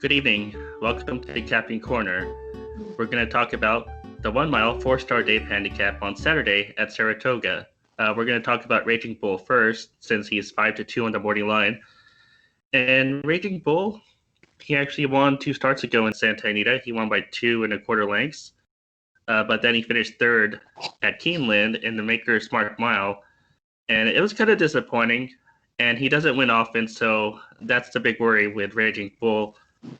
Good evening. Welcome to Capping Corner. We're going to talk about the 1 mile 4-Star-Dave Handicap on Saturday at Saratoga. We're going to talk about Raging Bull first, since he's 5-2 on the morning line. And Raging Bull, he actually won 2 starts ago in Santa Anita. He won by 2 1/4 lengths. But then he finished third at Keeneland in the Maker's Mark Mile. And it was kind of disappointing. And he doesn't win often, so that's the big worry with Raging Bull.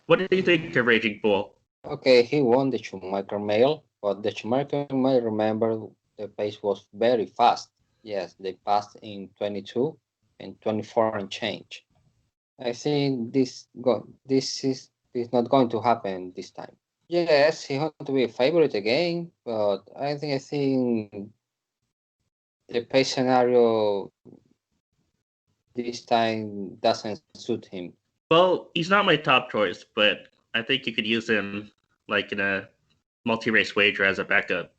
What do you think of Raging Bull? Okay, he won the Schumacher Mile, but the Schumacher Mile, remember, the pace was very fast. Yes, they passed in 22 and 24 and change. I think this is not going to happen this time. Yes, he wants to be a favorite again, but I think the pace scenario this time doesn't suit him. Well, he's not my top choice, but I think you could use him like in a multi-race wager as a backup.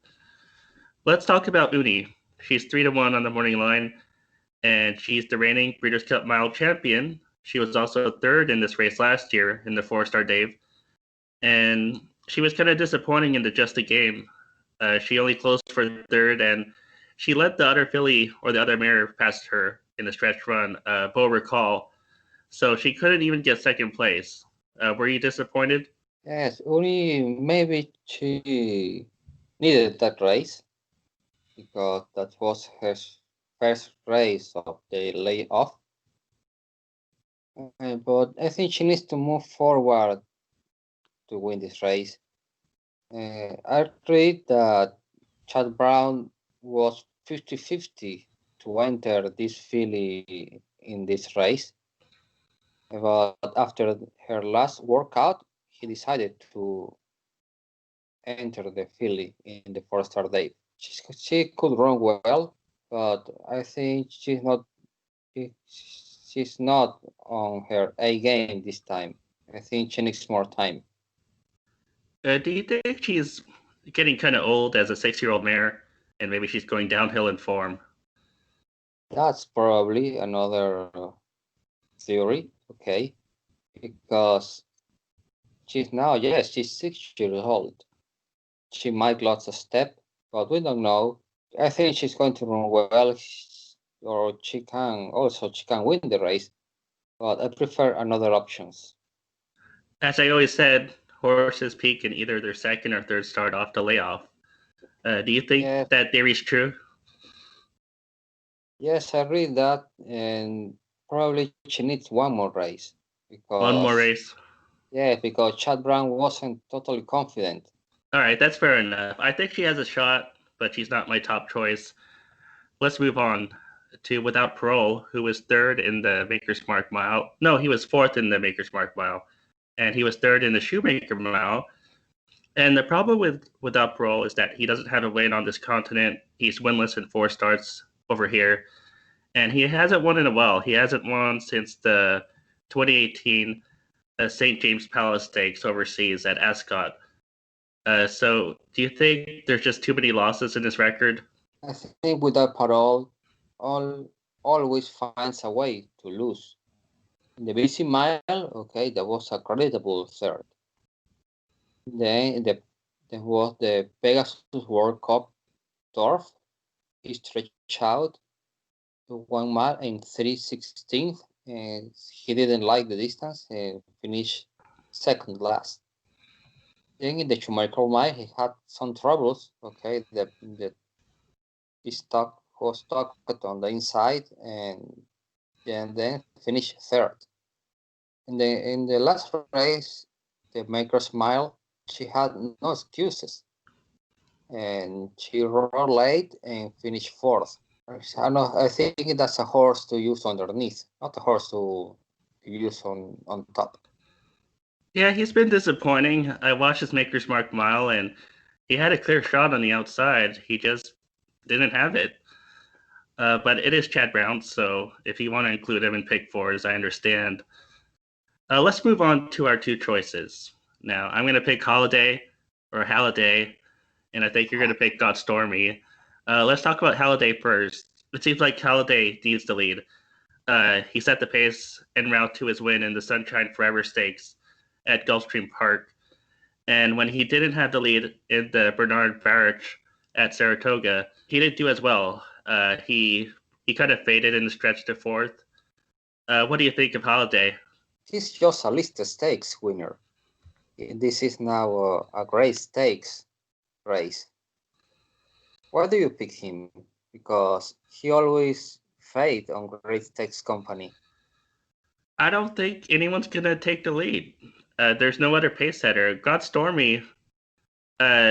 Let's talk about Uni. She's 3-1 on the morning line, and she's the reigning Breeders' Cup Mile champion. She was also third in this race last year in the Four-Star-Dave, and she was kind of disappointing in the just a game. She only closed for third, and she let the other filly or the other mare past her in the stretch run, Beau Recall. So she couldn't even get second place. Were you disappointed? Yes, only maybe she needed that race because that was her first race of the layoff. But I think she needs to move forward to win this race. I read that Chad Brown was 50-50 to enter this filly in this race. But after her last workout, he decided to enter the filly in the Fourstardave. She could run well, but I think she's not on her A game this time. I think she needs more time. Do you think she's getting kind of old as a 6-year-old mare, and maybe she's going downhill in form? That's probably another theory, okay? Because she's 6 years old. She might lose a step, but we don't know. I think she's going to run well, or she can win the race. But I prefer another options. As I always said, horses peak in either their second or third start off the layoff. Do you think Yes, that theory is true? yes, I read that, and probably she needs one more race One more because race. because Chad Brown wasn't totally confident. All right, that's fair enough. I think she has a shot, but she's not my top choice. Let's move on to Without Parole, who was third in the Maker's Mark Mile. No, he was fourth in the Maker's Mark Mile, and he was third in the Shoemaker Mile. And the problem with Without Parole is that he doesn't have a win on this continent. He's winless in 4 starts over here, and he hasn't won in a while. He hasn't won since the 2018 St. James Palace Stakes overseas at Ascot. So, do you think there's just too many losses in his record? I think without parole, always finds a way to lose. In the BC Mile, okay, that was a creditable third. Then there was the Pegasus World Cup turf. He stretched out to 1 mile in 3/16, and he didn't like the distance and finished second last. Then in the Schumacher Mile, he had some troubles. Okay, the stock was stuck on the inside, and then finished third. In the last race, the Maker's Mile, she had no excuses, and she rode late and finished fourth. I think that's a horse to use underneath, not a horse to use on top. Yeah, he's been disappointing. I watched his Maker's Mark Mile, and he had a clear shot on the outside. He just didn't have it. But it is Chad Brown, so if you want to include him in pick fours, I understand. Let's move on to our two choices. Now, I'm going to pick Holiday or Halliday, and I think you're going to pick God Stormy. Let's talk about Halliday first. It seems like Halliday needs the lead. He set the pace en route to his win in the Sunshine Forever Stakes at Gulfstream Park. And when he didn't have the lead in the Bernard Barrich at Saratoga, he didn't do as well. He kind of faded in the stretch to fourth. What do you think of Holiday? He's just a list stakes winner. This is now a great stakes race. Why do you pick him? Because he always fade on great stakes company. I don't think anyone's gonna take the lead. There's no other pace setter. Got Stormy.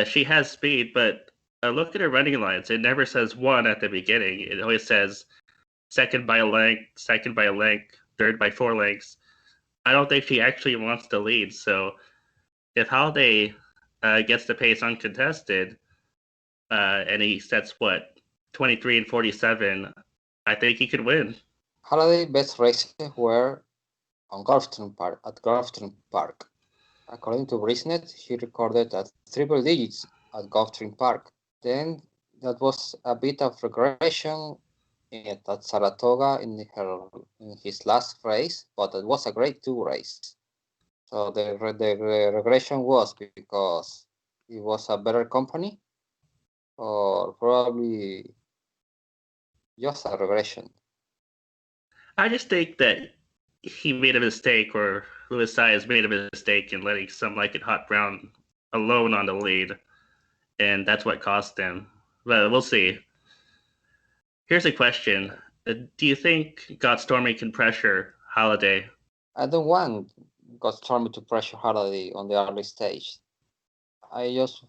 She has speed, but look at her running lines. It never says one at the beginning. It always says second by a length, third by 4 lengths. I don't think she actually wants to lead. So if Holiday gets the pace uncontested, and he sets 23 and 47, I think he could win. Holiday's best races were on Gulfstream Park at Gulfstream Park. According to Brisnet, he recorded at triple digits at Gulfstream Park. Then that was a bit of regression at Saratoga in his last race, but it was a Grade 2 race. So the regression was because it was a better company, or probably just a regression. I just think that he made a mistake, or Louis Saez made a mistake in letting some like it Hot Brown alone on the lead, and that's what cost them. But we'll see. Here's a question: do you think Got Stormy can pressure Holiday? I don't want Got Stormy to pressure Holiday on the early stage. I just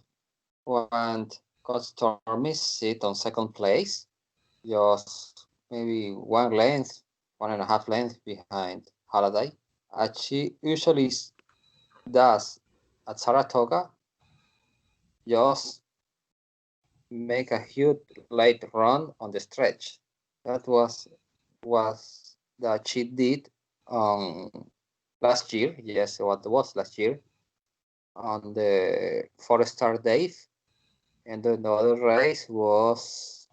want Got Stormy sit on second place, just maybe 1.5 lengths behind Holiday, as she usually does at Saratoga. Just make a huge late run on the stretch. That was that she did last year. Yes, what was last year on the Fourstardave, and then the other race was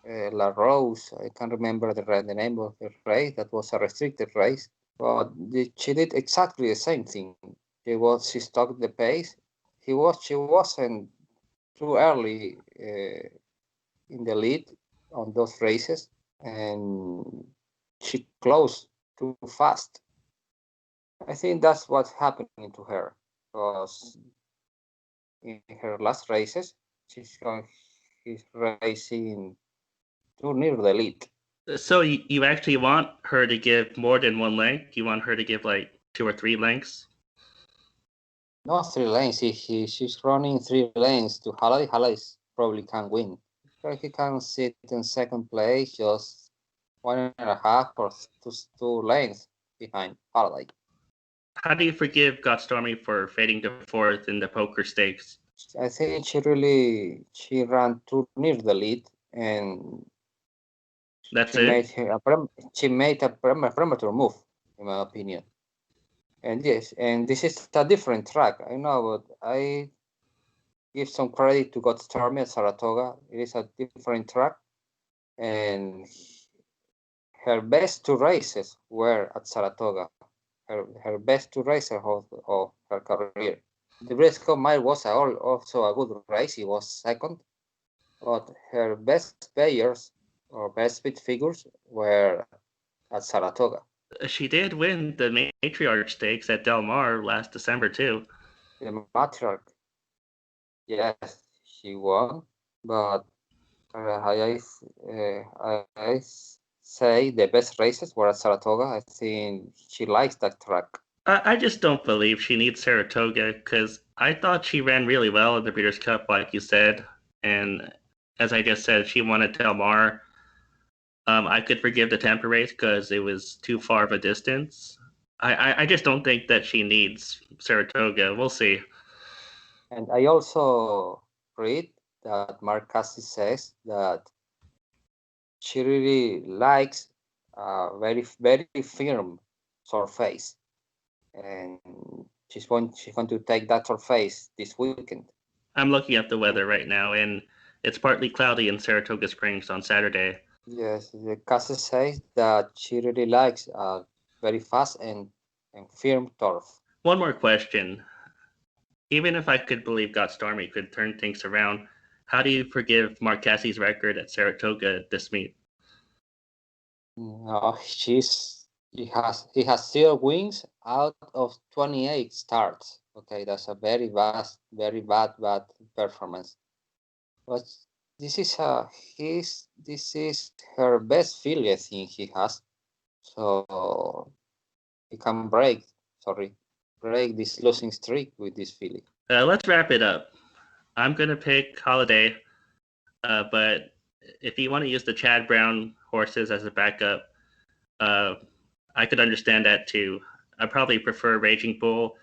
La Rose. I can't remember the name of the race. That was a restricted race, but she did exactly the same thing. She stuck the pace. She wasn't too early in the lead on those races, and she closed too fast. I think that's what's happening to her, because in her last races, she's racing too near the lead. So you actually want her to give more than 1 length? You want her to give like 2 or 3 lengths? No, 3 lanes. She's running 3 lanes to Holiday. Holiday probably can win. He can sit in second place, just 1.5 or 2 lanes behind Holiday. How do you forgive Got Stormy for fading to fourth in the Poker Stakes? I think she ran too near the lead, and That's it. She made a premature move, in my opinion. And yes, and this is a different track. I know, but I give some credit to Got Stormy at Saratoga. It is a different track, and her best 2 races were at Saratoga. Her best 2 races of her career. The Briscoe Mile was also a good race. It was second, but her best players or best speed figures were at Saratoga. She did win the Matriarch Stakes at Del Mar last December too. The Matriarch, yes, she won, but I say the best races were at Saratoga. I think she likes that track. I just don't believe she needs Saratoga, because I thought she ran really well in the Breeders' Cup, like you said. And as I just said, she won at Del Mar. I could forgive the Tampa race because it was too far of a distance. I just don't think that she needs Saratoga. We'll see. And I also read that Mark Cassidy says that she really likes very, very firm surface, and she's going to take that surface this weekend. I'm looking at the weather right now, and it's partly cloudy in Saratoga Springs on Saturday. Yes, the Cassidy says that she really likes very fast and firm turf. One more question. Even if I could believe Got Stormy could turn things around, how do you forgive Marquez's record at Saratoga this meet? No, he has 0 wins out of 28 starts. Okay, that's a very bad performance. But this is this is her best filly I think he has. So he can break this losing streak with this filly. Let's wrap it up. I'm gonna pick Holiday, but if you want to use the Chad Brown horses as a backup, I could understand that too. I probably prefer Raging Bull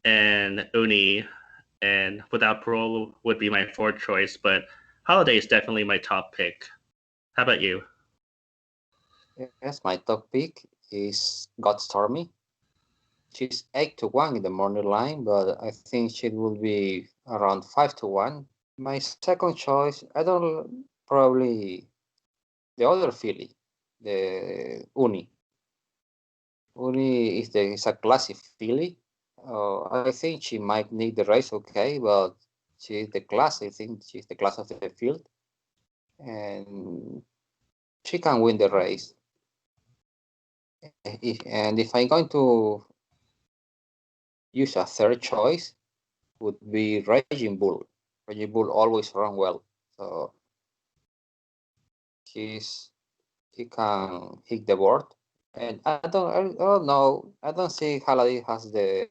and Uni, and Without Parole would be my fourth choice, but Holiday is definitely my top pick. How about you? Yes, my top pick is Got Stormy. She's 8-1 in the morning line, but I think she will be around 5-1. My second choice, I don't probably the other filly, the Uni. Uni is a classic filly. I think she might need the race okay, but she's the class. I think she's the class of the field, and she can win the race. If I'm going to use a third choice, would be Raging Bull. Raging Bull always run well, so he can hit the board. And I don't know. I don't think Haladay has the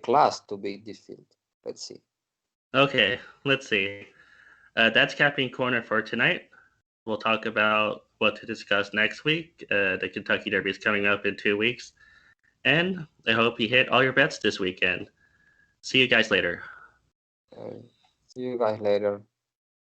class to beat this field. Let's see. Okay, let's see. That's Capping Corner for tonight. We'll talk about what to discuss next week. The Kentucky Derby is coming up in 2 weeks. And I hope you hit all your bets this weekend. See you guys later. See you guys later.